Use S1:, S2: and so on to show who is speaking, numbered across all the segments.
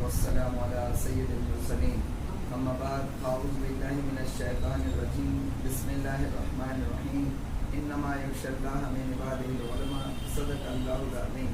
S1: والسلام على سید المرسلین اما بعد اعوذ باللہ من الشیطان الرجیم بسم اللہ الرحمن الرحیم انما یخشی اللہ من عبادہ العلماء صدق اللہ العظیم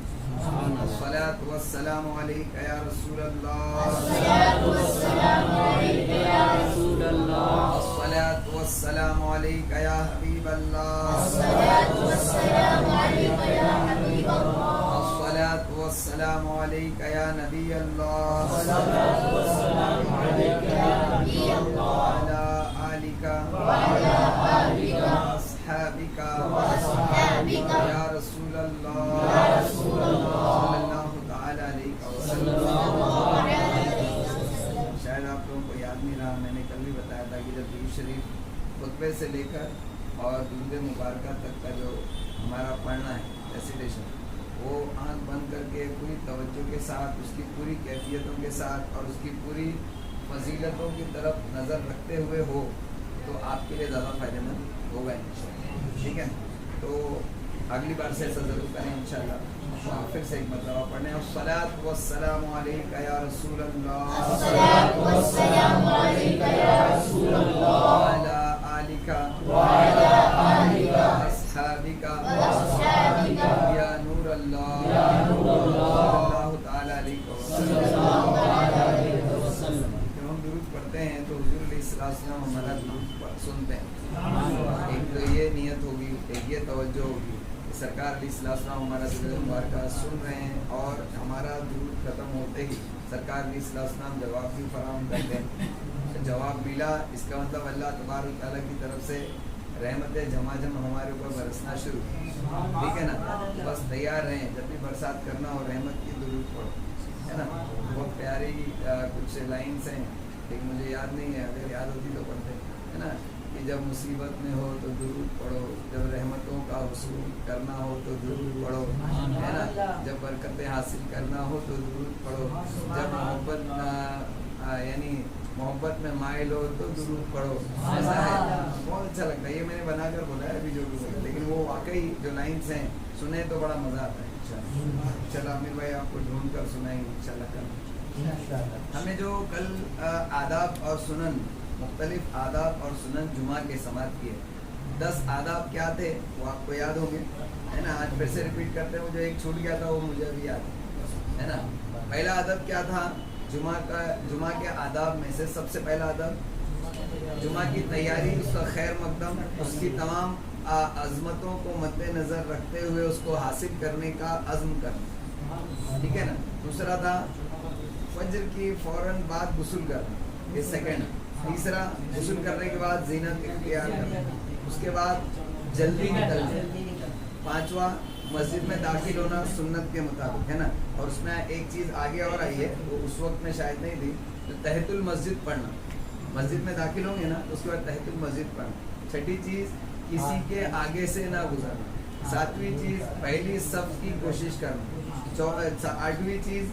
S1: الصلاۃ والسلام علیک یا رسول اللہ الصلاۃ والسلام علیک یا رسول اللہ الصلاۃ والسلام علیک یا حبیب اللہ الصلاۃ والسلام علیک یا حبیب اللہ الصلاۃ والسلام علیک یا نبی اللہ الصلاۃ والسلام علیک یا نبی اللہ وعلی آلک وعلی آلک واصحابک واصحابک یا رسول اللہ یا رسول اللہ صلی اللہ تعالی علیہ وسلم. شاید آپ لوگوں کو یاد نہیں رہا، میں نے کل بھی بتایا تھا کہ جب درود شریف خطبے سے لے کر اور درود مبارکہ تک کا جو ہمارا پڑھنا ہے ریسیٹیشن، وہ آنکھ بند کر کے پوری توجہ کے ساتھ اس کی پوری کیفیتوں کے ساتھ اور اس کی پوری فضیلتوں کی طرف نظر رکھتے ہوئے ہو تو آپ کے لیے زیادہ فائدہ مند ہوگا انشاءاللہ. ٹھیک ہے، تو اگلی بار سے ایسا ضرور کریں انشاءاللہ. پھر سے ایک مرتبہ پڑھنے الصلاۃ والسلام علیک یا رسول اللہ الصلاۃ والسلام علیک یا رسول اللہ وعلی آلک وعلی آلک واصحابک واصحابک یا نور اللہ یا نور اللہ صلی اللہ تعالی علیہ وسلم. جب ہم درود پڑھتے ہیں تو حضور علیہ السلام ہمارا درود سنتے ہیں. ایک تو یہ نیت ہوگی، ایک یہ توجہ ہوگی کہ سرکار علیہ السلام ہمارا درود مبارکہ سن رہے ہیں اور ہمارا درود ختم ہوتے ہی سرکار علیہ السلام جواب بھی فراہم کرتے ہیں. جواب ملا، اس کا مطلب اللہ تبارک تعالیٰ کی طرف سے رحمت جھماجھم ہمارے اوپر برسنا شروع. ٹھیک ہے نا، بس تیار رہیں، جب بھی برسات کرنا ہو رحمت کی درود پڑھو، ہے نا. بہت پیاری کچھ لائنس ہیں لیکن مجھے یاد نہیں ہے، اگر یاد ہوتی تو پڑھتے ہے نا کہ جب مصیبت میں ہو تو درود پڑھو، جب رحمتوں کا حصول کرنا ہو تو درود پڑھو، ہے نا. جب برکتیں حاصل کرنا ہو تو درود پڑھو، جب محبت یعنی محبت میں مائل ہو تو درود پڑھو. ایسا ہے، بہت اچھا لگتا ہے. یہ میں نے بنا کر بولا ہے ابھی جو بھی بولا، لیکن وہ واقعی جو لائنس ہیں سنے تو بڑا مزہ آتا ہے انشاءاللہ. چلو عامر بھائی آپ کو ڈھونڈ کر سنائیں گے انشاءاللہ کل. ہمیں جو کل آداب اور سنن، مختلف آداب اور سنن جمعہ کے سماعت کیے، 10 آداب کیا تھے وہ آپ کو یاد ہوں گے، ہے نا. آج پھر سے ریپیٹ کرتے ہیں، مجھے ایک چھوٹ گیا تھا وہ مجھے ابھی یاد ہے نا. پہلا ادب کیا تھا؟ جمعہ کے آداب میں سے سب سے پہلا ادب جمعہ کی تیاری، اس کا خیر مقدم، اس کی تمام عظمتوں کو مد نظر رکھتے ہوئے اس کو حاصل کرنے کا عزم کرنا. ٹھیک ہے نا. دوسرا تھا فجر کی فوراً بعد غسل کرنا، یہ سیکنڈ. تیسرا غسل کرنے کے بعد زینت اختیار کرنا، اس کے بعد جلدی نکلنا. پانچواں مسجد میں داخل ہونا سنت کے مطابق، ہے نا. اور اس میں ایک چیز آگے اور آئی ہے، وہ اس وقت میں شاید نہیں تھی، تو تحت المسجد پڑھنا. مسجد میں داخل ہوں گے نا تو اس کے بعد تحت المسجد پڑھنا. چھٹی چیز کسی کے آگے سے نہ گزرنا. ساتویں چیز پہلی صف کی کوشش کرنا. آٹھویں چیز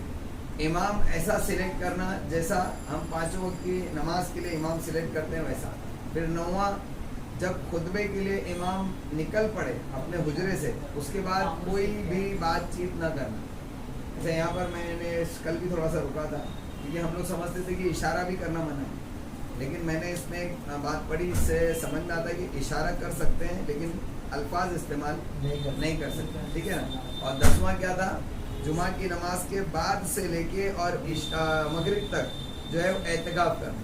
S1: امام ایسا سلیکٹ کرنا جیسا ہم 5 وقت کی نماز کے لیے امام سلیکٹ کرتے ہیں ویسا. پھر 9واں جب خطبے کے لیے امام نکل پڑے اپنے حجرے سے، اس کے بعد کوئی بھی بات چیت نہ کرنا. جیسے یہاں پر میں نے کل بھی تھوڑا سا رکا تھا کیونکہ ہم لوگ سمجھتے تھے کہ اشارہ بھی کرنا منع ہے، لیکن میں نے اس میں ایک بات پڑھی، اس سے سمجھ میں آتا ہے کہ اشارہ کر سکتے ہیں لیکن الفاظ استعمال نہیں کر سکتے. ٹھیک ہے نا. اور 10واں کیا تھا؟ جمعہ کی نماز کے بعد سے لے کے اور مغرب تک جو ہے اعتکاف کرنا.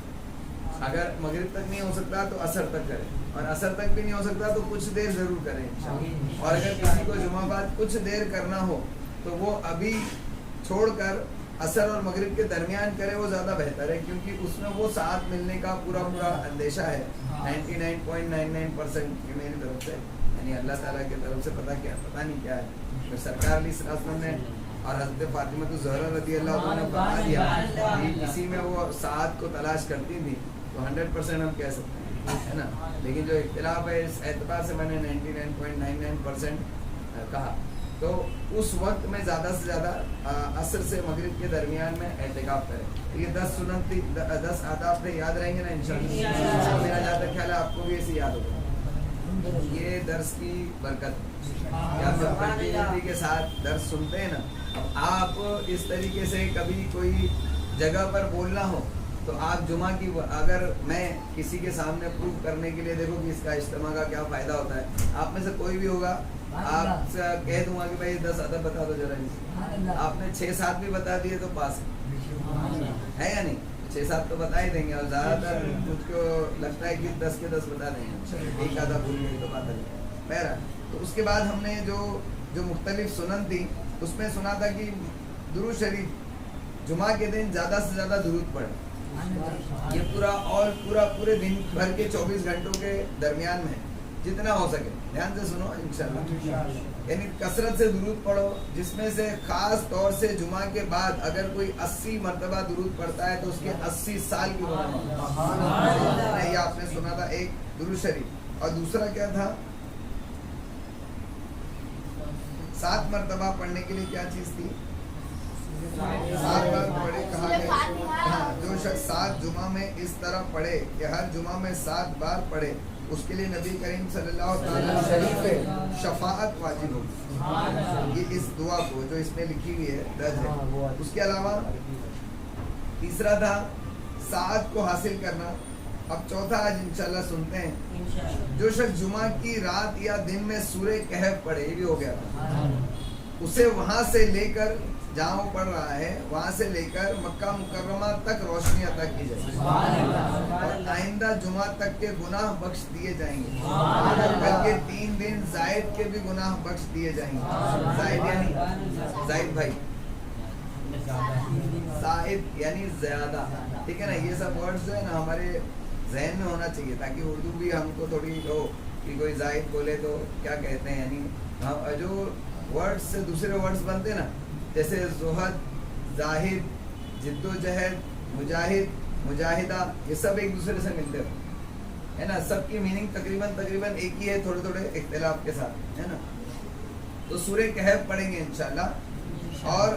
S1: اگر مغرب تک نہیں ہو سکتا تو عصر تک کریں، اور عصر تک بھی نہیں ہو سکتا تو کچھ دیر ضرور کریں انشاءاللہ. اور اگر کسی کو جمعہ بعد کچھ دیر کرنا ہو تو وہ ابھی چھوڑ کر عصر اور مغرب کے درمیان کرے، وہ زیادہ بہتر ہے، کیونکہ اس میں وہ ساتھ ملنے کا پورا اندیشہ ہے 99.99% کہ میری طرف سے، یعنی اللہ تعالیٰ کی طرف سے پتہ نہیں کیا ہے. پھر سرکار علیہ السلام نے اور حضرت فاطمہ الزہرا رضی اللہ عنہ نے بتا دیا کہ اسی میں وہ سعادت کو تلاش کرتی تھی، تو 100% ہم کہہ سکتے ہیں، ہے نا. لیکن جو اختلاف ہے اس اعتبار سے میں نے 99.99% کہا. تو اس وقت میں زیادہ سے زیادہ عصر سے مغرب کے درمیان میں اعتکاف کریں. یہ 10 سنت تھی، 10 آداب تھے، یاد رہیں گے نا انشاءاللہ. میرا جہاں تک خیال ہے آپ کو بھی ایسے یاد ہوگا. یہ درس کی برکت یا کنٹینیوٹی کے ساتھ درس سنتے ہیں نا. اب آپ اس طریقے سے کبھی کوئی जगह पर बोलना हो तो आप जुमा की, अगर मैं किसी के सामने प्रूव करने के लिए देखो कि इसका इज्तिमा का क्या फ़ायदा होता है, आप में से कोई भी होगा, आपसे कह दूंगा कि भाई 10 अदब बता दो जरा इसे, आपने 6-7 भी बता दिए तो पास है या नहीं? 6-7 तो बता ही देंगे, और ज़्यादातर मुझको लगता है कि 10 के 10 बता देंगे, एक आधा भूल गई तो बात है बहरा। तो उसके बाद हमने जो मुख्तलिफ सुनन थी उसमें सुना था कि दुरूद शरीफ जुमा के दिन ज़्यादा से ज़्यादा दुरूद पढ़े, ये पूरे दिन भर के 24 घंटों के दरमियान में जितना हो सके, ध्यान से सुनो इंशाल्लाह, यानी कसरत से दुरूद पढ़ो, जिसमें से खास तौर से जुमा के बाद अगर कोई 80 मरतबा दुरूद पढ़ता है तो उसके 80 साल की उम्र। ये आपने सुना था एक दुरूद शरीफ, और दूसरा क्या था, 7 मरतबा पढ़ने के लिए क्या चीज थी, 7 बार पढ़े, कहा गया जो शख्स 7 जुमा में इस तरह पढ़े कि हर जुमा में 7 बार पढ़े, उसके लिए नबी करीम सल्लल्लाहु अलैहि वसल्लम से शफाअत वाजिब होगी। ये इस दुआ को जो इसमें लिखी हुई है दर्ज है। उसके अलावा तीसरा था साद को हासिल करना। अब चौथा आज इंशाल्लाह सुनते हैं, जो शख्स जुमा की रात या दिन में सूरे कहफ पढ़े, ये भी हो गया था, उसे वहां से लेकर जहाँ वो पढ़ रहा है वहां से लेकर मक्का मुकर्रमा तक रोशनी अता की जाएगी और आइंदा जुमा तक के गुनाह बख्श दिए जाएंगे, बल्कि 3 दिन जायद के भी गुनाह बख्श दिए जाएंगे। जायद यानी जायद भाई, जायद यानी ज्यादा, ठीक है ना। ये सब वर्ड्स जो है ना हमारे जहन में होना चाहिए ताकि उर्दू भी हमको थोड़ी हो कि कोई जायद बोले तो क्या कहते हैं, यानी जो वर्ड्स से दूसरे वर्ड्स बनते ना, जैसे जुहद, जाहिद, जिद्दोजहद, मुजाहिद, मुजाहिदा, ये सब एक दूसरे से मिलते हो, है ना। सबकी मीनिंग तकरीबन एक ही है, थोड़े थोड़े इख्तिलाफ के साथ, है ना। तो सूरह कहफ पढ़ेंगे इंशाल्लाह, और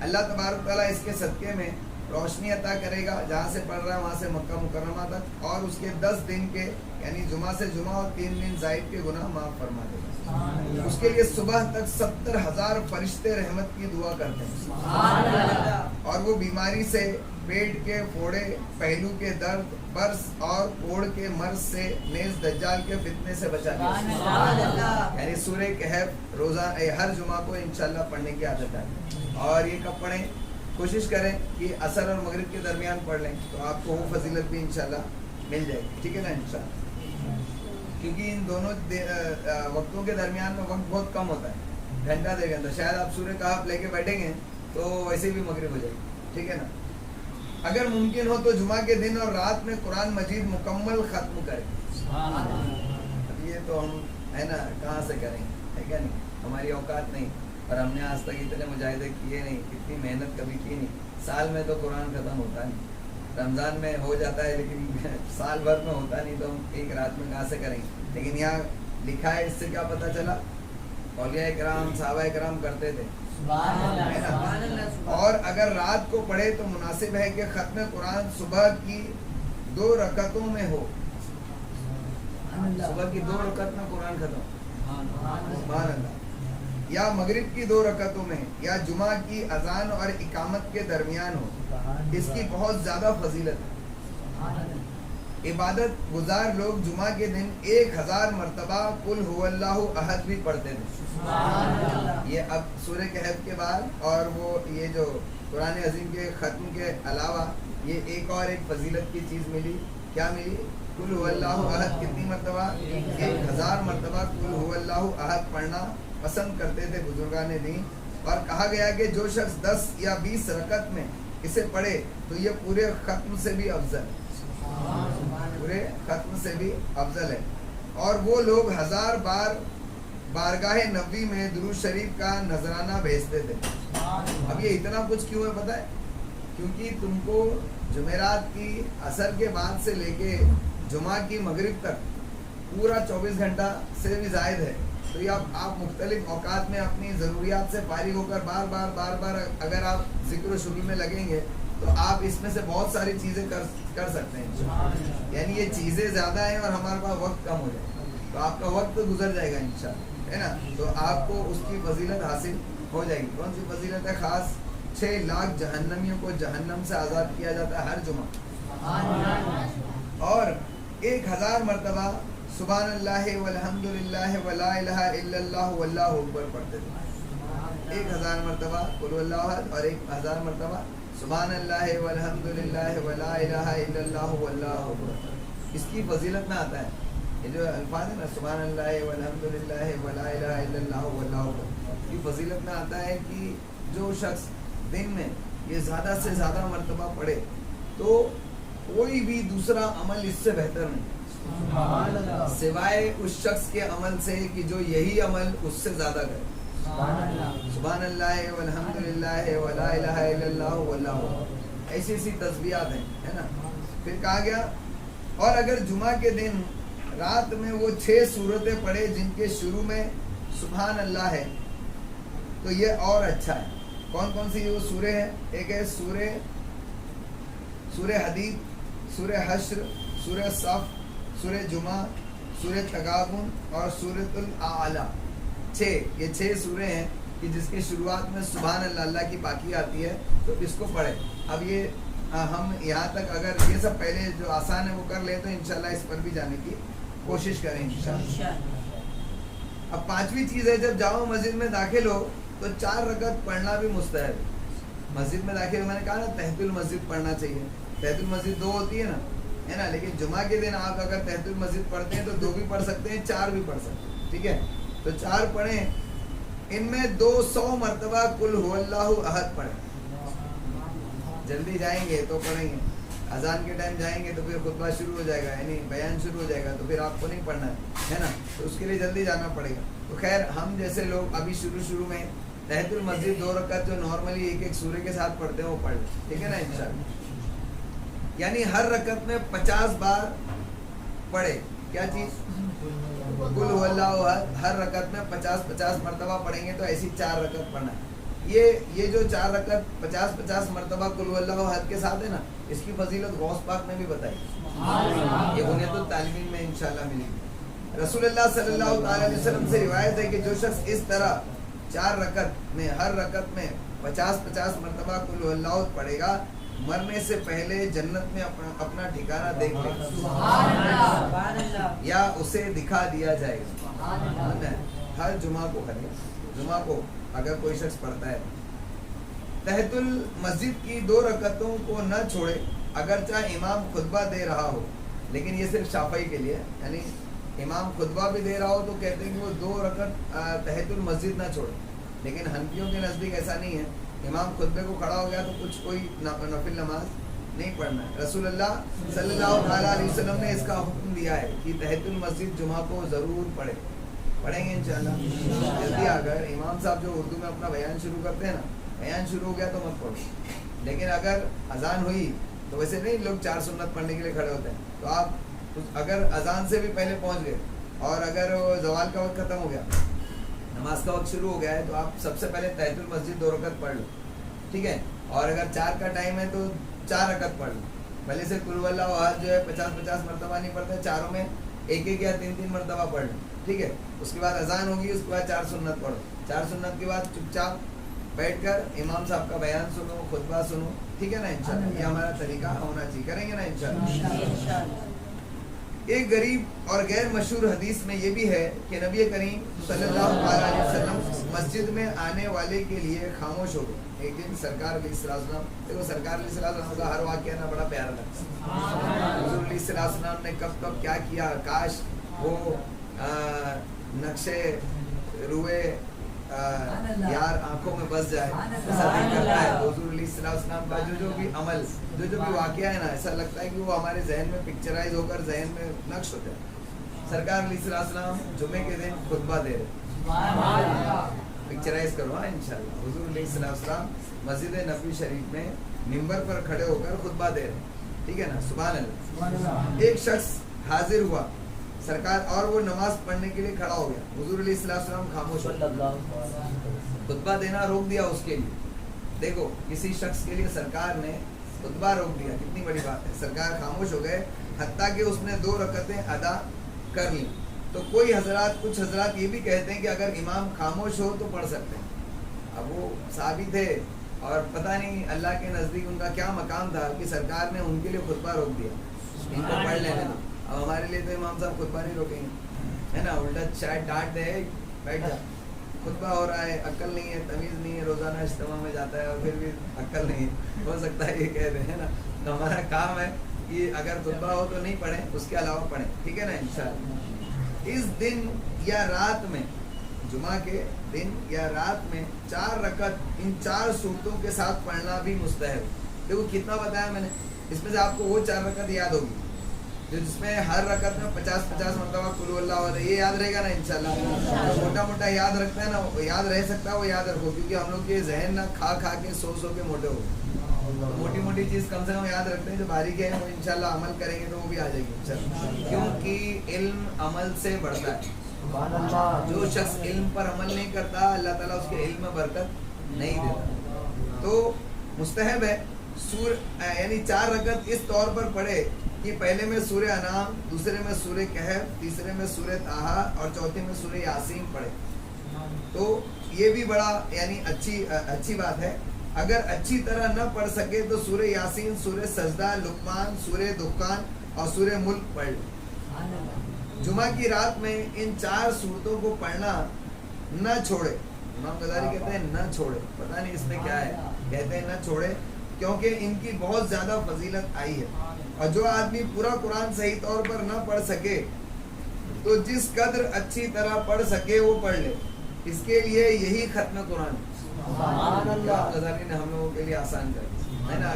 S1: अल्लाह तबारक तआला इसके सदक़े में रोशनी अता करेगा, जहाँ से पढ़ रहा है वहाँ से मक्का मुकर्रमा तक, और उसके 10 दिन के यानी जुमा से जुमा और 3 दिन जायद के गुनाह माफ़ फरमा देगा। उसके लिए सुबह तक 70,000 फरिश्ते रहमत की दुआ करते हैं, और वो बीमारी से, पेट के फोड़े, पहलू के दर्द, बर्स और कोढ़ के मर्ज से, नेज़ दज्जाल के फितने से बचाते हैं। यानी सूरह कहफ रोजा हर जुमा को इंशाल्लाह पढ़ने की आदत है। और ये कब पढ़ें, कोशिश करें कि असर और मगरिब के दरमियान पढ़ लें, तो आपको वो फजीलत भी इंशाल्लाह मिल जाएगी, ठीक है ना इंशाल्लाह। क्योंकि इन दोनों वक्तों के दरमियान में वक्त बहुत कम होता है, घंटा 1.5 घंटा। शायद आप सूरह कहफ लेके बैठेंगे तो वैसे भी मगरिब हो जाएगी, ठीक है ना। अगर मुमकिन हो तो जुमा के दिन और रात में कुरान मजीद मुकम्मल ख़त्म करें। अब ये तो हम है ना कहाँ से करेंगे, है क्या नहीं, हमारी औकात नहीं, और हमने आज तक इतने मुजाहिदे किए नहीं, इतनी मेहनत कभी की नहीं। साल में तो कुरान ख़त्म होता नहीं, रमज़ान में हो जाता है लेकिन साल भर में होता नहीं, तो हम एक रात में कहाँ से करेंगे। लेकिन यहाँ लिखा है, इससे क्या पता चला, औलिया किराम, सहाबा किराम करते थे, है ना। और अगर रात को पढ़े तो मुनासिब है कि खत्म कुरान सुबह की 2 रकतों में हो, सुबह की 2 रकत में कुरान खत्म, सुभान अल्लाह, या मगरिब की 2 रकतों में, या जुमा की अजान और इकामत के दरमियान हो। इसकी बहुत ज़्यादा फजीलत है। इबादत गुजार लोग जुमा के दिन 1000 मरतबा कुल हुवल्लाहु अहद भी पढ़ते थे। ये अब सूरह कहफ के बाद और वो ये जो कुरान अजीम के ख़त्म के अलावा ये एक और एक फजीलत की चीज़ मिली, क्या मिली, कुल हुवल्लाहु अहद कितनी मरतबा, 1000 मरतबा कुल हुवल्लाहु अहद पढ़ना पसंद करते थे बुजुर्गान दीन। और कहा गया कि जो शख्स 10 या 20 रकत में इसे पढ़े तो ये पूरे ख़त्म से भी अफजल, पूरे ख़त्म से भी अफजल है। और वो लोग 1000 बार बारगाह नबी में दुरूद शरीफ का नजराना भेजते थे। अब ये इतना कुछ क्यों है पता है, क्योंकि तुमको जुमेरात की असर के बाद से लेके जुमा की मगरिब तक पूरा 24 घंटा से भी ज़ायद है। तो ये आप मुख्तलिफ औकात में अपनी ज़रूरियात से फारिग होकर बार बार अगर आप ज़िक्र शुरू में लगेंगे तो आप इसमें से बहुत सारी चीज़ें कर सकते हैं। यानी ये चीज़ें ज़्यादा हैं और हमारे पास वक्त कम हो जाए, तो आपका वक्त गुजर जाएगा इंशाअल्लाह, है ना। तो आपको उसकी फजीलत हासिल हो जाएगी। कौन सी फजीलत है खास, 6 लाख जहन्नमियों को जहन्नम से आज़ाद किया जाता है हर जुमा, और 1000 मरतबा सुभान अल्लाह वल्हम्दुलिल्लाह वला इलाहा इल्लल्लाह वल्लाहु अकबर पढ़ते थे। 1000 मरतबा कुल हुवल्लाहु अहद और 1000 मरतबा सुभान अल्लाह वल्हम्दुलिल्लाह वला इलाहा इल्लल्लाह वल्लाहु अकबर। इसकी फजीलत में आता है ये जो अल्फाज है ना, सुभान अल्लाह वल्हम्दुलिल्लाह वला इलाहा इल्लल्लाह वल्लाहु अकबर, की फजीलत में आता है कि जो शख्स दिन में ये ज़्यादा से ज़्यादा मरतबा पढ़े तो कोई भी दूसरा अमल इससे बेहतर नहीं, सिवाय उस शख्स के अमल से कि जो यही अमल उससे ज़्यादा करे। सुभान अल्लाह वल्हम्दुलिल्लाह वला इलाहा इल्लल्लाह वल्लाहु अकबर, ऐसी ऐसी तस्बीहात हैं, है ना। फिर कहा गया और अगर जुमा के दिन रात में वो 6 सूरतें पढ़े जिनके शुरू में सुभान अल्लाह है तो ये और अच्छा है। कौन कौन सी वो सूरे हैं? एक है सूरे हदीद, सूरे हश्र, सूरे सफ, सूरे जुमा, सूरे तगाबुन और सूरतुल आला। 6 ये 6 सूरे हैं कि जिसकी शुरुआत में सुभान अल्लाह की बाकी आती है, तो इसको पढ़े। अब ये हम यहाँ तक अगर ये सब पहले जो आसान है वो कर ले तो इंशाल्लाह इस पर भी जाने की कोशिश करें इंशाल्लाह। अब 5वीं चीज़ है, जब जाओ मस्जिद में दाखिल हो तो 4 रकत पढ़ना भी मुस्तहब है। मस्जिद में दाखिल, मैंने कहा ना तहतुल मस्जिद पढ़ना चाहिए। तहतुल मस्जिद 2 होती है ना, है ना, लेकिन जुमा के दिन आप अगर तहतुल मस्जिद पढ़ते हैं तो 2 भी पढ़ सकते हैं, 4 भी पढ़ सकते हैं, ठीक है। तो 4 पढ़ें, इनमें 200 मरतबा कुल हुवल्लाहु अहद पढ़ें। जल्दी जाएंगे तो पढ़ेंगे, अजान के टाइम जाएंगे तो फिर खुतबा शुरू हो जाएगा, यानी बयान शुरू हो जाएगा, तो फिर आपको नहीं पढ़ना है ना, तो उसके लिए जल्दी जाना पड़ेगा। तो खैर हम जैसे लोग अभी शुरू में तहतुल मस्जिद 2 रकात जो नॉर्मली एक सूरे के साथ पढ़ते हैं वो पढ़, ठीक है ना इंशाल्लाह। यानी हर रकत में 50 बार पढ़े। क्या चीज़? कुल हुवल्लाहु अहद। हर रकत में 50-50 मरतबा पढ़ेंगे तो ऐसी 4 रकत पढ़ना है। ये जो 4 रकत 50-50 मरतबा कुल हुवल्लाहु अहद के साथ है ना, इसकी फजीलत गौस पाक ने भी बताई, ये बुनियादुल तालिमीन में इंशाल्लाह मिलेगी। रसूलुल्लाह सल्लल्लाहु अलैहि वसल्लम से रिवायत है कि जो शख्स इस तरह 4 रकत में हर रकत में 50-50 मरतबा कुल हुवल्लाहु पढ़ेगा, मरने से पहले जन्नत में अपना ठिकाना देख लेगा या उसे दिखा दिया जाएगा। हर जुमा को करें, जुमा को अगर कोई शख्स पढ़ता है तहतुल मस्जिद की 2 रकतों को न छोड़े, अगर चाहे इमाम खुतबा दे रहा हो, लेकिन ये सिर्फ शाफई के लिए, यानी इमाम खुतबा भी दे रहा हो तो कहते हैं कि वो 2 रकत तहतुल मस्जिद ना छोड़े। लेकिन हनफियों के नज़दीक ऐसा नहीं है, इमाम खुतबे को खड़ा हो गया तो कुछ कोई नफिल नमाज नहीं पढ़ना है। रसूलुल्लाह सल्लल्लाहु अलैहि वसल्लम ने इसका हुक्म दिया है कि तहतुल मस्जिद जुमा को ज़रूर पढ़ेंगे इंशाल्लाह। जल्दी अगर इमाम साहब जो उर्दू में अपना बयान शुरू करते हैं ना, बयान शुरू हो गया तो मत पढ़ो, लेकिन अगर अजान हुई तो वैसे नहीं लोग 4 सुन्नत पढ़ने के लिए खड़े होते हैं, तो आप अगर अजान से भी पहले पहुंच गए और अगर ज़वाल का वक्त ख़त्म हो गया, नमाज का वक्त शुरू हो गया है, तो आप सबसे पहले तहतुल मस्जिद 2 रकत पढ़ लो, ठीक है। और अगर 4 का टाइम है तो 4 रकत पढ़ लो। पहले से कुल हुवल्लाहु अहद जो है 50-50 मरतबा नहीं पढ़ते, चारों में 1-1 या 3-3 मरतबा पढ़ लो, ठीक है। उसके बाद अजान होगी, उसके बाद 4 सुन्नत पढ़ो। 4 सुन्नत के बाद चुपचाप बैठकर इमाम साहब का बयान सुनो, खुतबा सुनो, ठीक है ना इंशाल्लाह। ये हमारा तरीका होना चाहिए, करेंगे ना इंशाल्लाह। एक गरीब और गैर मशहूर हदीस में ये भी है कि नबी करीम सल्लल्लाहु अलैहि वसल्लम मस्जिद में आने वाले के लिए खामोश हो गए। एक दिन सरकार अलैहिस्सलाम, देखो सरकार अलैहिस्सलाम का हर वाक़या ना बड़ा प्यारा लगता है। हुज़ूर अलैहिस्सलाम ने कब कब क्या किया, काश वो नक्शे रुए यार आंखों में बस जाए, ऐसा नहीं करता है। हुज़ूर अलैहिस्सलाम का जो भी अमल, जो भी वाक़या है ना, ऐसा लगता है कि वो हमारे जहन में पिक्चराइज होकर जहन में नक्श होता है। सरकार अलैहिस्सलाम जुमे के दिन खुतबा दे रहे, पिक्चराइज करो हाँ इंशाल्लाह। हुज़ूर अलैहिस्सलाम मस्जिद नबी शरीफ में मिंबर पर खड़े होकर खुतबा दे रहे, ठीक है ना, सुभान अल्लाह। एक शख्स हाजिर हुआ सरकार और वो नमाज पढ़ने के लिए खड़ा हो गया। हुज़ूर अलैहिस्सलाम खामोश हो गए, खुतबा देना रोक दिया उसके लिए। देखो किसी शख्स के लिए सरकार ने खुतबा रोक दिया, कितनी बड़ी बात है। सरकार खामोश हो गए, हत्ता कि उसने 2 रकतें अदा कर ली। तो कोई हजरात, कुछ हजरात ये भी कहते हैं कि अगर इमाम खामोश हो तो पढ़ सकते हैं। अब वो साहबी थे, اور پتہ نہیں اللہ کے نزدیک ان کا کیا مقام تھا کہ سرکار نے ان کے لیے خطبہ روک دیا، ان کو پڑھ لینے دو. اب ہمارے لیے تو امام صاحب خطبہ نہیں روکیں گے، ہے نا، الٹا شاید ڈانٹ دے، بیٹھ جا، خطبہ ہو رہا ہے، عقل نہیں ہے، تمیز نہیں ہے، روزانہ اجتماع میں جاتا ہے اور پھر بھی عقل نہیں ہے، ہو سکتا ہے یہ کہہ دیں، ہے نا. تو ہمارا کام ہے کہ اگر خطبہ ہو تو نہیں پڑھیں، اس کے علاوہ پڑھیں، ٹھیک ہے نا انشاءاللہ. اس دن یا رات میں، جمعہ کے دن یا رات میں 4 رکعت ان 4 صورتوں کے ساتھ پڑھنا بھی مستحب. دیکھو کتنا بتایا میں نے، اس میں سے آپ کو وہ 4 رکعت یاد ہوگی جو جس میں ہر رکعت میں 50 مرتبہ قل اللہ احد، یہ یاد رہے گا نا انشاءاللہ. موٹا موٹا یاد رکھتا ہے نا، وہ یاد رہ سکتا ہے، وہ یاد رکھو، کیونکہ ہم لوگ کے ذہن نہ کھا کھا کے سو کے موٹے ہو. موٹی موٹی چیز کم سے کم یاد رکھتے ہیں، جو باریک ہے وہ انشاءاللہ عمل کریں گے تو وہ بھی آ جائے گی انشاءاللہ. کیونکہ علم عمل سے بڑھتا ہے. جو شخص علم پر عمل نہیں کرتا اللہ تعالیٰ اس کے علم میں برکت نہیں دیتا. تو مستحب ہے یعنی 4 رکعت اس طور پر پڑھے کہ پہلے میں سورہ انعام، دوسرے میں سورہ کہف، تیسرے میں سورہ طٰہٰ اور چوتھے میں سورہ یاسین پڑھے. تو یہ بھی بڑا یعنی اچھی بات ہے. اگر اچھی طرح نہ پڑھ سکے تو سورہ یاسین، سورہ سجدہ، لقمان، سورہ دخان اور سورہ ملک پڑھ لے. جمعہ کی رات میں ان 4 صورتوں کو پڑھنا نہ چھوڑے. امام غزالی کہتے ہیں نہ چھوڑے، پتہ نہیں اس میں کیا ہے، کہتے ہیں نہ چھوڑے کیونکہ ان کی بہت زیادہ فضیلت آئی ہے. اور جو آدمی پورا قرآن صحیح طور پر نہ پڑھ سکے تو جس قدر اچھی طرح پڑھ سکے وہ پڑھ لے، اس کے لیے یہی ختم قرآن امام غزالی نے ہم لوگوں کے لیے آسان کر دیا ہے نا.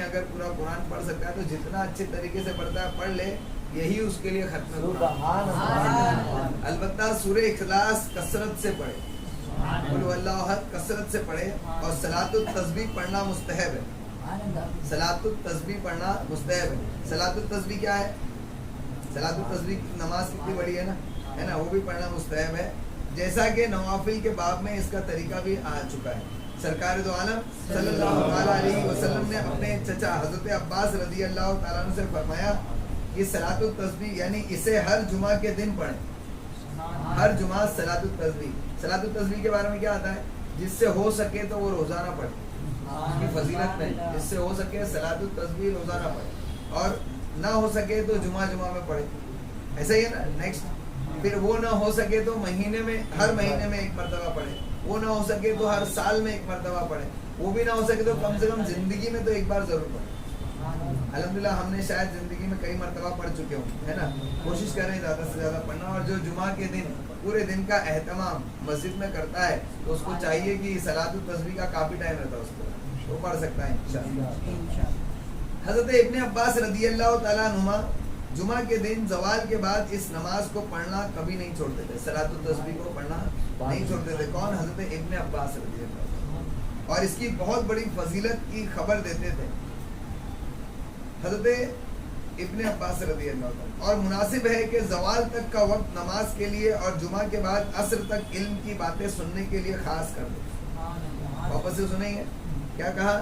S1: اگر پورا قرآن پڑھ سکتا ہے تو جتنا اچھے طریقے سے پڑھتا ہے پڑھ لے، یہی اس کے لیے ختم قرآن. البتہ سورہ اخلاص کثرت سے پڑھے، قل هو اللہ احد کثرت سے پڑھے، اور صلاۃ التسبیح پڑھنا مستحب ہے. صلاۃ التسبیح پڑھنا مستحب ہے. صلاۃ التسبیح کیا ہے؟ صلاۃ التسبیح کی نماز کتنی بڑی ہے نا، وہ بھی پڑھنا مستحب ہے. جیسا کہ نوافل کے باب میں اس کا طریقہ بھی آ چکا ہے. سرکار دو عالم صلی اللہ علیہ وسلم نے اپنے چچا حضرت عباس رضی اللہ تعالیٰ عنہ سے فرمایا کہ صلاۃ التسبیح یعنی اسے ہر جمعہ کے دن پڑھیں. ہر جمعہ صلاۃ التسبیح. صلاۃ التسبیح کے بارے میں کیا آتا ہے؟ جس سے ہو سکے تو وہ روزانہ پڑھے، اس کی فضیلت میں جس سے ہو سکے صلاۃ التسبیح روزانہ پڑھے، اور نہ ہو سکے تو جمعہ میں پڑھے. ایسا ہی ہے نا. نیکسٹ پھر وہ نہ ہو سکے تو مہینے میں، ہر مہینے میں 1 مرتبہ پڑھے. وہ نہ ہو سکے تو ہر سال میں 1 مرتبہ پڑھے. وہ بھی نہ ہو سکے تو کم سے کم زندگی میں تو 1 بار ضرور پڑھے. الحمدللہ ہم نے شاید زندگی میں کئی مرتبہ پڑھ چکے ہوں، ہے نا. کوشش کریں زیادہ سے زیادہ پڑھنا. اور جو جمعہ کے دن پورے دن کا اہتمام مسجد میں کرتا ہے تو اس کو چاہیے کہ صلاۃ التسبیح کا کافی ٹائم رہتا ہے اس کو، وہ پڑھ سکتا ہے انشاءاللہ. حضرت ابن عباس رضی اللہ تعالیٰ عنہما جمعہ کے دن زوال کے بعد اس نماز کو پڑھنا کبھی نہیں چھوڑتے تھے. صلاۃ التسبیح کو پڑھنا نہیں چھوڑتے تھے. کون؟ حضرت ابن عباس رضی اللہ عنہ. اور اس کی بہت بڑی فضیلت کی خبر دیتے تھے حضرت ابن عباس رضی اللہ عنہ. اور مناسب ہے کہ زوال تک کا وقت نماز کے لیے اور جمعہ کے بعد عصر تک علم کی باتیں سننے کے لیے خاص کر دیں. واپس سے سنیں گے کیا کہا؟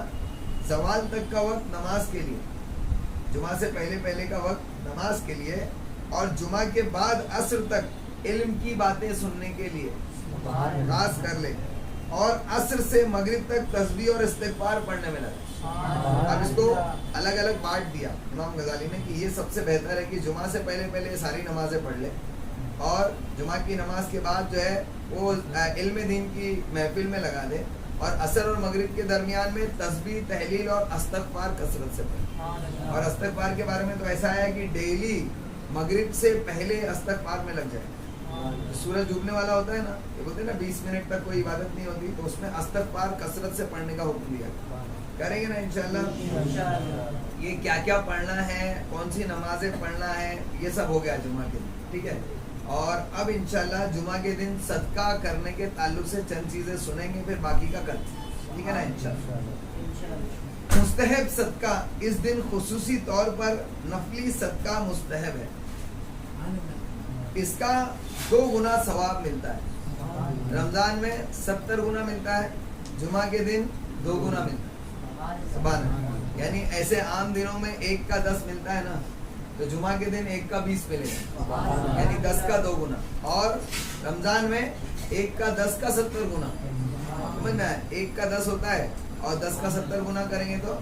S1: زوال تک کا وقت نماز کے لیے، جمعہ سے پہلے کا وقت نماز کے لیے، اور جمعہ کے بعد عصر تک علم کی باتیں سننے کے لیے خاص کر لیں. اور عصر سے مغرب تک تسبیح اور استغفار پڑھنے میں لگے. اب اس کو الگ الگ بانٹ دیا امام غزالی نے کہ یہ سب سے بہتر ہے کہ جمعہ سے پہلے ساری نمازیں پڑھ لیں، اور جمعہ کی نماز کے بعد جو ہے وہ علم دین کی محفل میں لگا دے، اور عصر اور مغرب کے درمیان میں تسبیح، تحلیل اور استغفار کثرت سے پڑھیں. اور استغفار کے بارے میں تو ایسا ہے کہ ڈیلی مغرب سے پہلے استغفار میں لگ جائے. سورج ڈوبنے والا ہوتا ہے نا، یہ بولتے ہیں نا 20 منٹ تک کوئی عبادت نہیں ہوتی، تو اس میں استغفار کثرت سے پڑھنے کا حکم دیا. کریں گے نا انشاءاللہ. یہ کیا کیا پڑھنا ہے، کون سی نمازیں پڑھنا ہے، یہ سب ہو گیا جمعہ کے دن، ٹھیک ہے. اور اب انشاءاللہ جمعہ کے دن صدقہ کرنے کے تعلق سے چند چیزیں سنیں گے، پھر باقی کا کل، ٹھیک ہے نا انشاءاللہ. مستحب صدقہ اس دن خصوصی طور پر نفلی صدقہ مستحب ہے. اس کا 2 گنا ثواب ملتا ہے. رمضان میں 70 گنا ملتا ہے، جمعہ کے دن 2 گنا ملتا ہے. سبحان اللہ. یعنی ایسے عام دنوں میں 1 کا 10 ملتا ہے نا، تو جمعہ کے دن 1 کا 20 ملے گا، یعنی 10 کا 2 گنا. اور رمضان میں 1 کا 10 کا 70 گنا. سمجھنا ہے، 1 کا 10 ہوتا ہے और 10 का 70 गुना करेंगे तो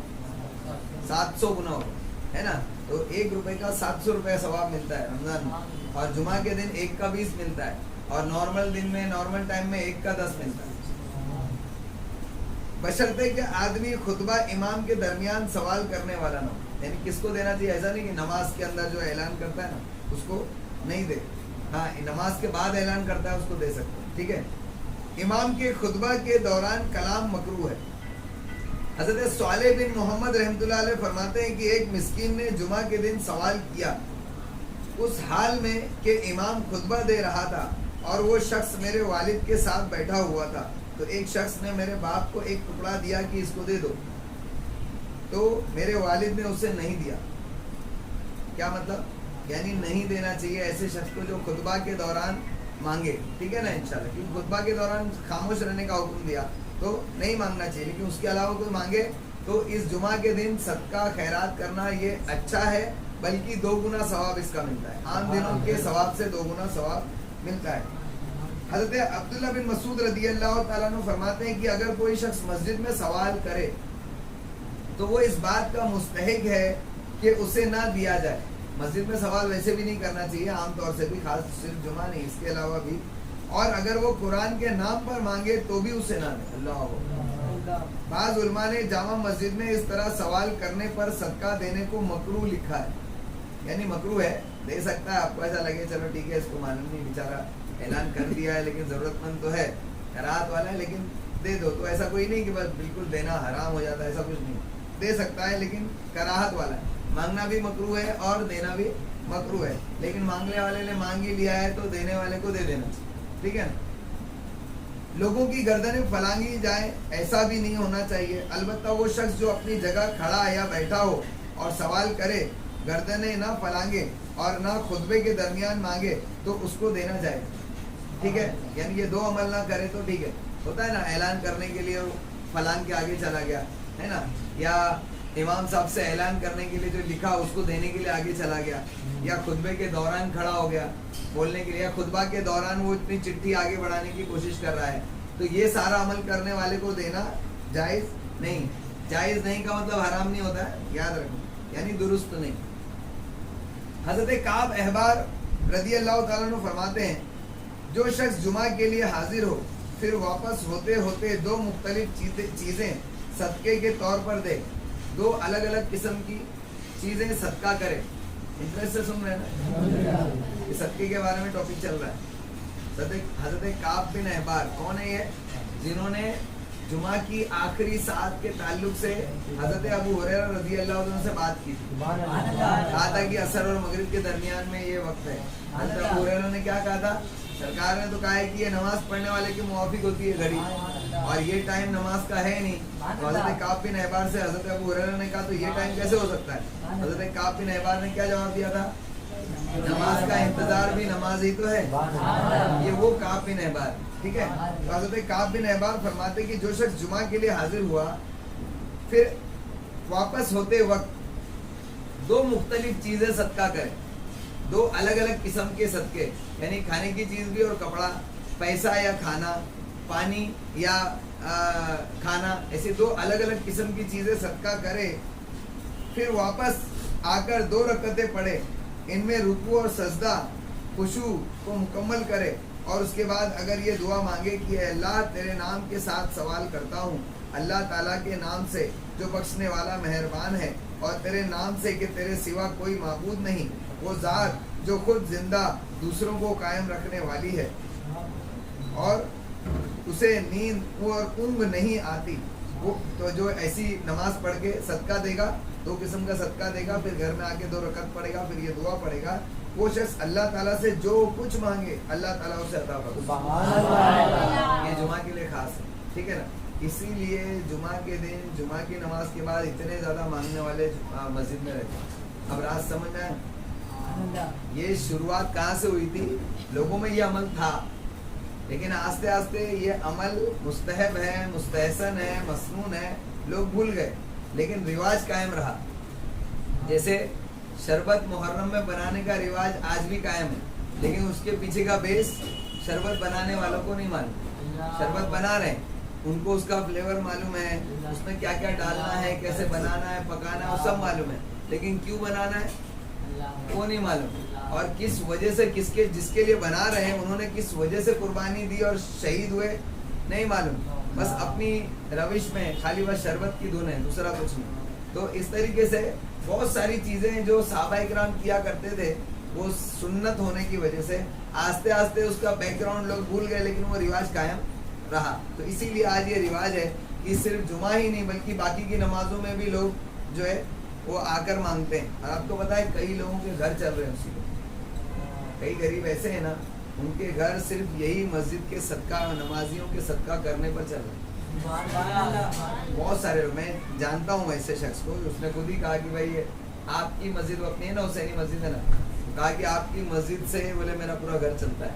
S1: 700 गुना होगा, है ना। तो 1 रुपए का 700 रुपये सवाब मिलता है रमजान में, और जुमा के दिन 1 का 20 मिलता है, और नॉर्मल दिन में नॉर्मल टाइम में 1 का 10 मिलता है। बशर्ते कि आदमी खुतबा इमाम के दरमियान सवाल करने वाला ना हो। यानी किसको देना चाहिए, ऐसा नहीं कि नमाज के अंदर जो ऐलान करता है ना उसको नहीं दे, हाँ नमाज के बाद ऐलान करता है उसको दे सकते हैं, ठीक है। इमाम के खुतबा के दौरान कलाम मकरूह है। हज़रत सालेह बिन मोहम्मद रहमतुल्लाह अलैह फरमाते हैं कि एक मिस्कीन ने जुमा के दिन सवाल किया, उस हाल में कि इमाम खुतबा दे रहा था और वो शख्स मेरे वालिद के साथ बैठा हुआ था। तो एक शख्स ने मेरे बाप को एक टुकड़ा दिया कि इसको दे दो, तो मेरे वालिद ने उसे नहीं दिया। क्या मतलब, यानी नहीं देना चाहिए ऐसे शख्स को जो खुतबा के दौरान मांगे, ठीक है ना इंशाल्लाह, क्योंकि खुतबा के दौरान खामोश रहने का हुक्म दिया तो नहीं मांगना चाहिए, लेकिन उसके अलावा कोई मांगे तो इस जुमा के दिन सदका खैरात करना ये अच्छा है, बल्कि 2 गुना सवाब इसका मिलता है। आम दिनों के सवाब से 2 गुना सवाब मिलता है। हज़रत अब्दुल्लाह बिन मसूद रज़ी अल्लाह ताला अन्हु फरमाते हैं कि अगर कोई शख्स मस्जिद में सवाल करे तो वो इस बात का मुस्तहिक है कि उसे ना दिया जाए। मस्जिद में सवाल वैसे भी नहीं करना चाहिए, आमतौर से भी, खास सिर्फ जुमा नहीं इसके अलावा भी। और अगर वो कुरान के नाम पर मांगे तो भी उसे ना दे। अल्लाह। बाज़ उलमा ने जामा मस्जिद में इस तरह सवाल करने पर सदका देने को मकरूह लिखा है, यानी मकरूह है, दे सकता है। आपको ऐसा लगे चलो ठीक है इसको मालूम नहीं, बेचारा ऐलान कर दिया है लेकिन ज़रूरतमंद तो है, कराहत वाला है, लेकिन दे दो, तो ऐसा कोई नहीं कि बस बिल्कुल देना हराम हो जाता है, ऐसा कुछ नहीं। दे सकता है लेकिन कराहत वाला है, मांगना भी मकरूह है और देना भी मकरूह है, लेकिन मांगने वाले ने मांग ही लिया है तो देने वाले को दे देना, ठीक है ना। लोगों की गर्दनें फलांगी जाए ऐसा भी नहीं होना चाहिए। अलबत्ता वो शख्स जो अपनी जगह खड़ा या बैठा हो और सवाल करे, गर्दनें ना फलांगे और ना खुतबे के दरमियान मांगे तो उसको देना जाए, ठीक है। यानी ये 2 अमल ना करे तो ठीक है। होता है ना ऐलान करने के लिए फलान के आगे चला गया, है ना, या इमाम साहब से ऐलान करने के लिए जो लिखा उसको देने के लिए आगे चला गया, या खुतबे के दौरान खड़ा हो गया बोलने के लिए, या खुतबा के दौरान वो इतनी चिट्ठी आगे बढ़ाने की कोशिश कर रहा है, तो ये सारा अमल करने वाले को देना जायज़ नहीं। जायज़ नहीं का मतलब हराम नहीं होता है, याद रखना, यानी दुरुस्त नहीं। हज़रत काब अहबार रज़ी अल्लाह ताला अन्हु फरमाते हैं, जो शख्स जुमा के लिए हाजिर हो फिर वापस होते होते 2 मुख्तलिफ चीज़ें सदक़े के तौर पर दे, 2 अलग अलग किस्म की चीज़ें सदका करे। इंटरेस्ट से सुन रहे हैं ना, ये सदके के बारे में टॉपिक चल रहा है। हज़रत काब बिन अहबार कौन है ये, जिन्होंने जुमा की आखिरी सात के ताल्लुक से हज़रत अबू हुरैरा रज़ी अल्लाह अन्हु से बात की थी। कहा था कि असर और मगरिब के दरमियान में ये वक्त है। हज़रत अबू हुरैरा ने क्या कहा था, सरकार ने तो कहा है कि ये नमाज पढ़ने वाले के मुवाफिक होती है घड़ी, और ये टाइम नमाज का है नहीं। तो हज़रत काब बिन अहबार से हज़रत अबू हुरैरा ने कहा तो ये टाइम कैसे हो सकता है। हज़रत काब बिन अहबार ने क्या जवाब दिया था, नमाज का इंतजार भी नमाज ही तो है। ये वो काब बिन अहबार, ठीक है। तो हज़रत काब बिन अहबार फरमाते कि जो शख्स जुमा के लिए हाजिर हुआ फिर वापस होते वक्त 2 मुख्तलिफ चीज़ें सदका करे, 2 अलग अलग किस्म के सदके, यानी खाने की चीज़ भी और कपड़ा, पैसा या खाना, पानी या खाना, ऐसे 2 अलग अलग किस्म की चीज़ें सदका करे। फिर वापस आकर 2 रकअतें पढ़े, इनमें रुकू और सजदा खुशू को मुकम्मल करे, और उसके बाद अगर ये दुआ मांगे कि अल्लाह तेरे नाम के साथ सवाल करता हूँ, अल्लाह ताला के नाम से जो बख्शने वाला मेहरबान है, और तेरे नाम से कि तेरे सिवा कोई माबूद नहीं, वो ज़ात जो खुद जिंदा दूसरों को कायम रखने वाली है और उसे नींद और ऊँग नहीं आती, वो तो जो ऐसी नमाज पढ़ के सदका देगा, 2 किस्म का सदका देगा, फिर घर में आके 2 रकअत पढ़ेगा, फिर ये दुआ पढ़ेगा, वो शख्स अल्लाह ताला से जो कुछ मांगे अल्लाह ताला उसे अता फरमाएगा। ये जुमा के लिए खास है, ठीक है ना। इसीलिए जुमा के दिन जुमा की नमाज के बाद इतने ज़्यादा मांगने वाले मस्जिद में रहते हैं। अब रात समझ में आया, ये शुरुआत कहाँ से हुई थी, लोगों में ये अमल था, लेकिन आस्ते आस्ते ये अमल मुस्तहब है, मुस्तहसन है, मसनून है, लोग भूल गए, लेकिन रिवाज कायम रहा। जैसे शरबत मुहर्रम में बनाने का रिवाज आज भी कायम है, लेकिन उसके पीछे का बेस शरबत बनाने वालों को नहीं मालूम। शरबत बना रहे हैं ان کو اس کا فلیور معلوم ہے, اس میں کیا کیا ڈالنا ہے, کیسے بنانا ہے, پکانا ہے, وہ سب معلوم ہے, لیکن کیوں بنانا ہے وہ نہیں معلوم, اور کس وجہ سے جس کے لیے بنا رہے ہیں انہوں نے کس وجہ سے قربانی دی اور شہید ہوئے نہیں معلوم, بس اپنی روش میں خالی بس شربت کی دھن ہے, دوسرا کچھ نہیں. تو اس طریقے سے بہت ساری چیزیں جو صحابہ کرام کیا کرتے تھے وہ سنت ہونے کی وجہ سے آہستہ آہستہ اس کا بیک گراؤنڈ لوگ بھول گئے, لیکن وہ رواج قائم رہا. تو اسی لیے آج یہ رواج ہے کہ صرف جمعہ ہی نہیں بلکہ باقی کی نمازوں میں بھی لوگ جو ہے وہ آ کر مانگتے ہیں. اور آپ کو پتا ہے کئی لوگوں کے گھر چل رہے ہیں اسی کو, کئی غریب ایسے ہیں نا ان کے گھر صرف یہی مسجد کے صدقہ, نمازیوں کے صدقہ کرنے پر چل رہے ہیں. بہت سارے لوگ, میں جانتا ہوں ایسے شخص کو, اس نے خود ہی کہا کہ بھائی آپ کی مسجد وہ اپنی ہے نا, حسینی مسجد ہے نا, کہا کہ آپ کی مسجد سے بولے میرا پورا گھر چلتا ہے,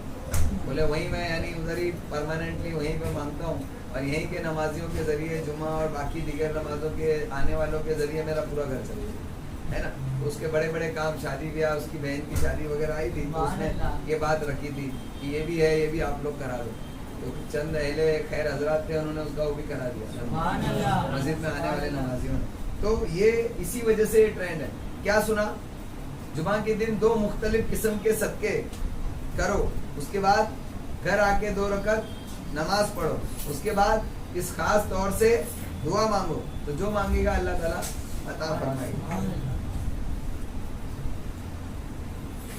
S1: بولے وہیں میں یعنی ادھر ہی پرماننٹلی وہیں پہ مانگتا ہوں, اور یہیں کے نمازیوں کے ذریعے جمعہ اور باقی دیگر نمازوں کے آنے والوں کے ذریعے میرا پورا گھر چلتا ہے نا. تو اس کے بڑے بڑے کام, شادی بیاہ, اس کی بہن کی شادی وغیرہ آئی تھی تو اس نے یہ بات رکھی تھی کہ یہ بھی ہے, یہ بھی آپ لوگ کرا دو. تو چند اہل خیر حضرات تھے, انہوں نے اس کا وہ بھی کرا دیا مسجد میں آنے والے نمازیوں نے. تو یہ اسی وجہ سے یہ ٹرینڈ ہے. کیا سنا, جمعہ کے دن 2 مختلف قسم کے صدقے کرو, اس کے بعد گھر آ کے 2 رکعت نماز پڑھو, اس کے بعد اس خاص طور سے دعا مانگو, تو جو مانگے گا اللہ تعالیٰ عطا فرمائے گا.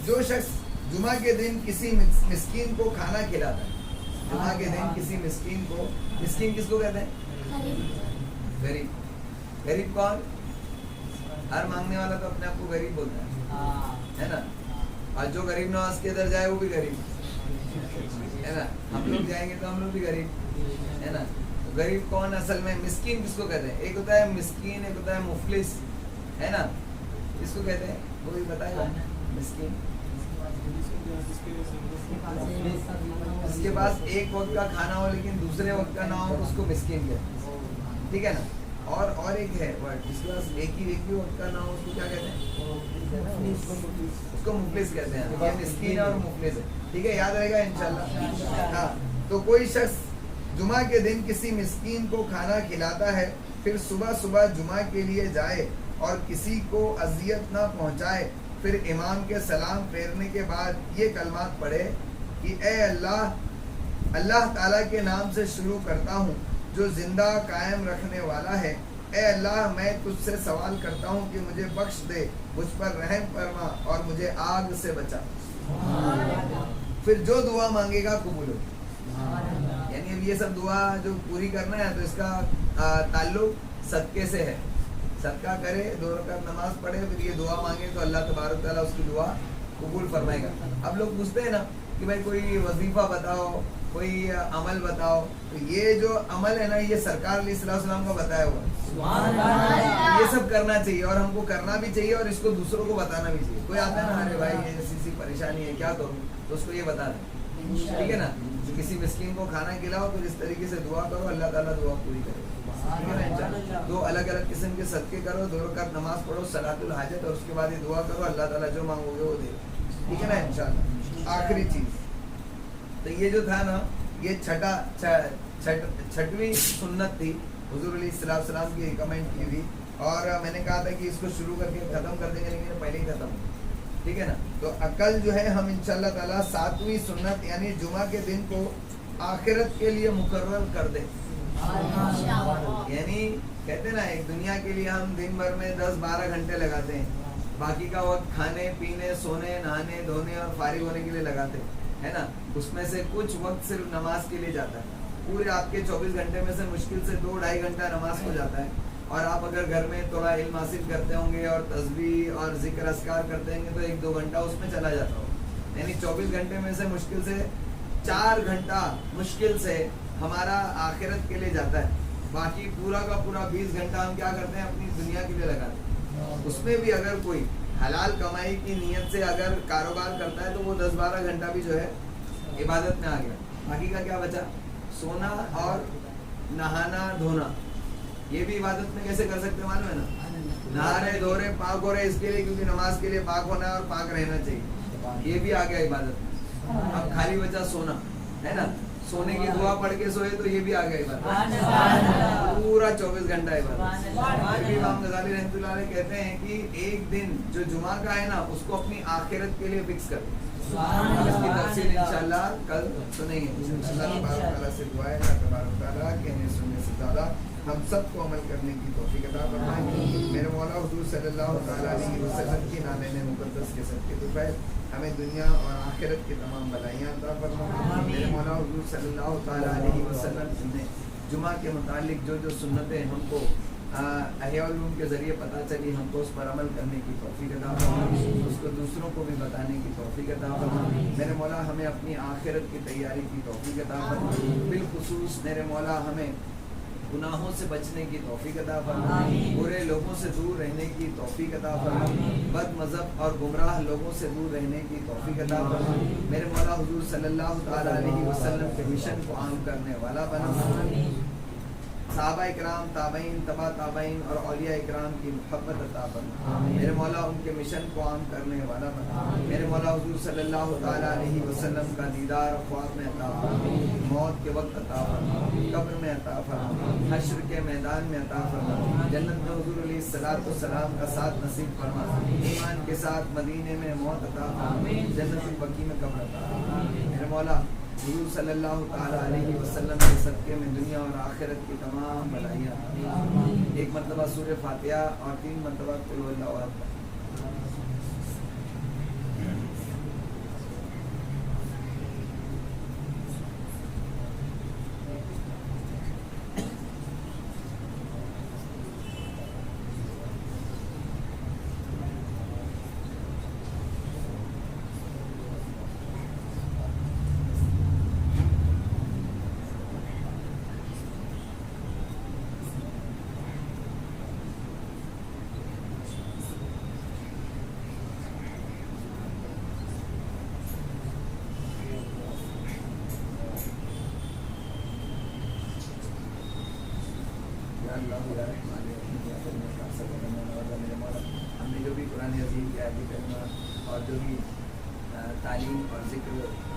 S1: جو شخص جمعہ کے دن کسی مسکین کو کھانا کھلاتا ہے, جمعہ کے دن کسی مسکین کو, مسکین کس کو کہتے ہیں, غریب. غریب کون, ہر مانگنے والا تو اپنے آپ کو غریب بولتا ہے نا, اور جو غریب نواز کے ادھر جائے وہ بھی غریب ہے نا. ہم لوگ جائیں گے تو ہم لوگ بھی غریب ہے نا. غریب کون اصل میں, مسکین کس کو کہتے ہیں, ایک ہوتا ہے مسکین, ایک ہوتا ہے مفلس ہے نا. کس کو کہتے ہیں وہ بھی بتائے گا. مسکین جس کے پاس ایک وقت کا کھانا ہو لیکن دوسرے وقت کا نہ ہو, اس کو مسکین کہتے ہیں, ٹھیک ہے نا. اور ایک ہے ورڈ جس کے پاس ایک ہی وقت کا نہ ہو, اس کو کیا کہتے ہیں, اس کو مفلس کہتے ہیں. یہ مسکین اور مفلس ہے, ٹھیک ہے, یاد رہے گا انشاءاللہ. ہاں, تو کوئی شخص جمعہ کے دن کسی مسکین کو کھانا کھلاتا ہے, پھر صبح صبح جمعہ کے لیے جائے اور کسی کو اذیت نہ پہنچائے, پھر امام کے سلام پھیرنے کے بعد یہ کلمات پڑھے کہ اے اللہ, اللہ تعالیٰ کے نام سے شروع کرتا ہوں جو زندہ قائم رکھنے والا ہے. اے اللہ, میں تجھ سے سوال کرتا ہوں کہ مجھے بخش دے, مجھ پر رحم فرما اور مجھے آگ سے بچا. پھر جو دعا مانگے گا قبول ہو. یعنی اب یہ سب دعا جو پوری کرنا ہے تو اس کا تعلق صدقے سے ہے. صدقہ کرے, 2 رکعت نماز پڑھے, پھر یہ دعا مانگے تو اللہ تبارک تعالیٰ اس کی دعا قبول فرمائے گا. اب لوگ پوچھتے ہیں نا کہ بھائی کوئی وظیفہ بتاؤ, کوئی عمل بتاؤ, تو یہ جو عمل ہے نا یہ سرکار علیہ السلام کا بتایا ہوا, یہ سب کرنا چاہیے اور ہم کو کرنا بھی چاہیے اور اس کو دوسروں کو بتانا بھی چاہیے. کوئی آتا ہے نا, ارے بھائی یہ ایسی پریشانی ہے کیا کروں, تو اس کو یہ بتا دیں, ٹھیک ہے نا. کسی مسکین کو کھانا کھلاؤ, پھر اس طریقے سے دعا کرو, اللہ تعالیٰ دعا پوری کرے, ٹھیک ہے نا. 2 الگ الگ قسم کے صدقے کرو, 2 رکعت نماز پڑھو, صلاۃ الحاجت, اور اس کے بعد یہ دعا کرو, اللہ تعالیٰ جو مانگو گے وہ دے, ٹھیک ہے نا انشاءاللہ. آخری چیز تو یہ جو تھا نا, یہ چھٹویں سنت تھی, حضور علیہ السلام کی ریکمینڈ کی ہوئی, اور میں نے کہا تھا کہ اس کو شروع کر کے ختم کر دیں گے, لیکن پہلے ہی ختم, ٹھیک ہے نا. تو عقل جو ہے ہم انشاءاللہ تعالیٰ 7ویں سنت یعنی جمعہ کے دن کو آخرت کے لیے مقرر کر دیں. یعنی کہتے ہیں نا, ایک دنیا کے لیے ہم دن بھر میں 10-12 گھنٹے لگاتے ہیں, باقی کا وقت کھانے پینے, سونے, نہانے دھونے اور فارغ ہونے کے لیے لگاتے ہیں نا. اس میں سے کچھ وقت صرف نماز کے لیے جاتا ہے. پورے آپ کے 24 گھنٹے میں سے مشکل سے 2-2.5 گھنٹہ نماز کو جاتا ہے. اور آپ اگر گھر میں تھوڑا علم حاصل کرتے ہوں گے اور تسبیح اور ذکر اذکار کرتے ہوں گے تو 1-2 گھنٹہ اس میں چلا جاتا ہو. یعنی 24 گھنٹے میں سے مشکل سے 4 گھنٹہ مشکل سے ہمارا آخرت کے لیے جاتا ہے. باقی پورا کا پورا 20 گھنٹہ ہم کیا کرتے ہیں, اپنی دنیا کے لیے لگاتے ہیں. اس میں بھی اگر کوئی حلال کمائی کی نیت سے اگر کاروبار کرتا ہے تو وہ 10-12 گھنٹہ بھی جو ہے عبادت میں آ گیا. باقی کا کیا بچا, سونا اور نہانا دھونا. یہ بھی عبادت میں کیسے کر سکتے ہیں معلوم ہے نا, نہا رہے دھو رہے پاک ہو رہے اس کے لیے, کیونکہ نماز کے لیے پاک ہونا ہے اور پاک رہنا چاہیے. یہ بھی آ گیا عبادت میں. اب خالی بچا سونا ہے نا. सोने की दुआ पढ़ के सोए तो ये भी आ गया इबादत, पूरा 24 घंटा इबादत। फिर भी इमाम गजाली रहमतुल्लाह अलैह कहते हैं कि एक दिन जो जुमा का है ना उसको अपनी आखिरत के लिए फिक्स कर। इसकी तफसील इंशाल्लाह कल सुनेंगे। अल्लाह तबारक तआला से दुआ है तबारक तआला कि हमें सुनने से ज़्यादा हम सबको अमल करने की तौफीक अता फरमाए। मेरे मौला हुजूर सल्लल्लाहु तआला अलैहि वसल्लम की नाम मुक़द्दस के सदक़े तो हमें दुनिया और आखिरत की तमाम भलाइयाँ अता फरमाए। मेरे मौला हुजूर सल्लल्लाहु तआला अलैहि वसल्लम ने जुमा के मुतालिक जो जो सुन्नतें हमको अहयाउल के ज़रिए पता चली हमको उस पर अमल करने की तौफीक अता फरमाए, उसको दूसरों को भी बताने की तौफीक अता फरमाए। मेरे मौला हमें अपनी आखिरत की तैयारी की तौफीक अता फरमाए। बिलखुसूस मेरे मौला हमें गुनाहों से बचने की तौफीक अता फरमाए, बुरे लोगों से दूर रहने की तौफीक अता फरमाए, बद मज़हब और गुमराह लोगों से दूर रहने की तौफीक अता फरमाए। मेरे मौला हुजूर सल्लल्लाहु तआला अलैहि वसल्लम के मिशन को आम करने वाला बना। सहाबा इकराम, ताबईन, तबा ताबईन और औलिया इकराम की मोहब्बत अता फरमा। मेरे मौला उनके मिशन को आम करने वाला बना। मेरे मौला हुजूर सल्लल्लाहु तआला अलैहि वसल्लम का दीदार ख्वाब में अता फरमा, मौत के वक्त अता फरमा, कब्र में अता फरमा, हश्र के मैदान में अता फरमा, जन्नत में हुजूर अलैहिस्सलातु वस्सलाम का साथ नसीब फरमा, ईमान के साथ मदीने में मौत अता फरमा, जन्नतुल बकी में कब्र अता फरमा। मेरे मौला हुजूर सल्लल्लाहु तआला अलैहि वसल्लम के सदक़े में दुनिया और आखिरत की तमाम भलाइयाँ। एक मरतबा सूरह फातिहा और 3 मरतबा कुल हुवल्लाहु अहद। हमने जो भी कुरान अज़ीम की आयत करीमा और जो भी तालीम और ज़िक्र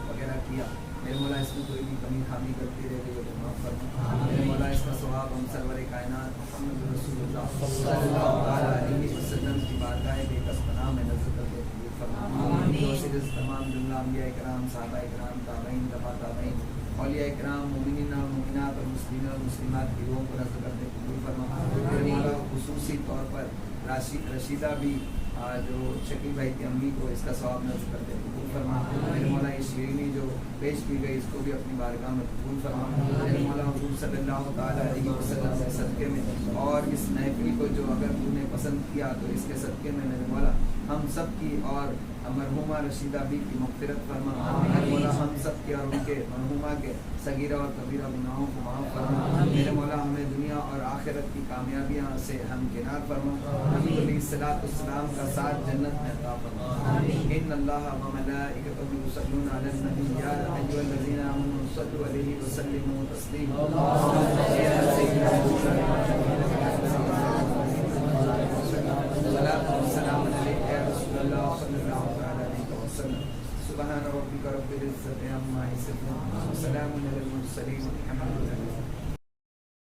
S1: वगैरह किया, मेरे मौला इसमें कोई भी कमी खामी करती रह गई तो माफ़ फरमा। मेरे मौला इसका सवाब हम सरवर कायनात मुहम्मद रसूलुल्लाह सल्लल्लाहु अलैहि वसल्लम की बारगाह बेकस पनाह में नज़र करके कबूल फरमा। तमाम जुमला अंबिया इकराम, सहाबा इकराम, ताबईन, तबा ताबईन, औलिया इकराम, मोमिनीन और मोमिनात और मुस्लिमीन और मुस्लिमात की रूहों को नज़र करके कबूल फरमा। मेरे मौला खुसूसी तौर पर रशीदा भी जो शकील भाई की अम्मी को इसका सवाब नज़र करते कबूल फरमा। मेरे मौला ये शीरीनी जो पेश की गई इसको भी अपनी बारगाह में कबूल फरमा। मेरे मौला हुजूर सल्लल्लाहु तआला अलैहि वसल्लम के सदक़े में और इस महफिल को जो अगर तूने पसंद किया तो इसके सदक़े में मेरे मौला हम सब की और मरहुमा रशीदा भी की मग़फ़िरत फरमा। मेरे मौला हम सब के और उनके मरहुमा के सगीरा और कबीरा गुनाहों को माफ़ फरमा। मेरे मौला हमें दुनिया और आखिरत की कामयाबियाँ से हमकिनार फरमा। नबी अलैहिस्सलातु वस्सलाम का साथ जन्नत में अता फरमा। इन्नल्लाह व मलाइकतहु युसल्लूना अलन नबी या अय्युहल्लज़ीना आमनू सल्लु अलैहि व सल्लिमू तस्लीमा। सुब्हान रब्बिका रब्बिल इज़्ज़ति अम्मा यसिफून व सलामुन अलल मुरसलीन वल्हम्दुलिल्लाहि।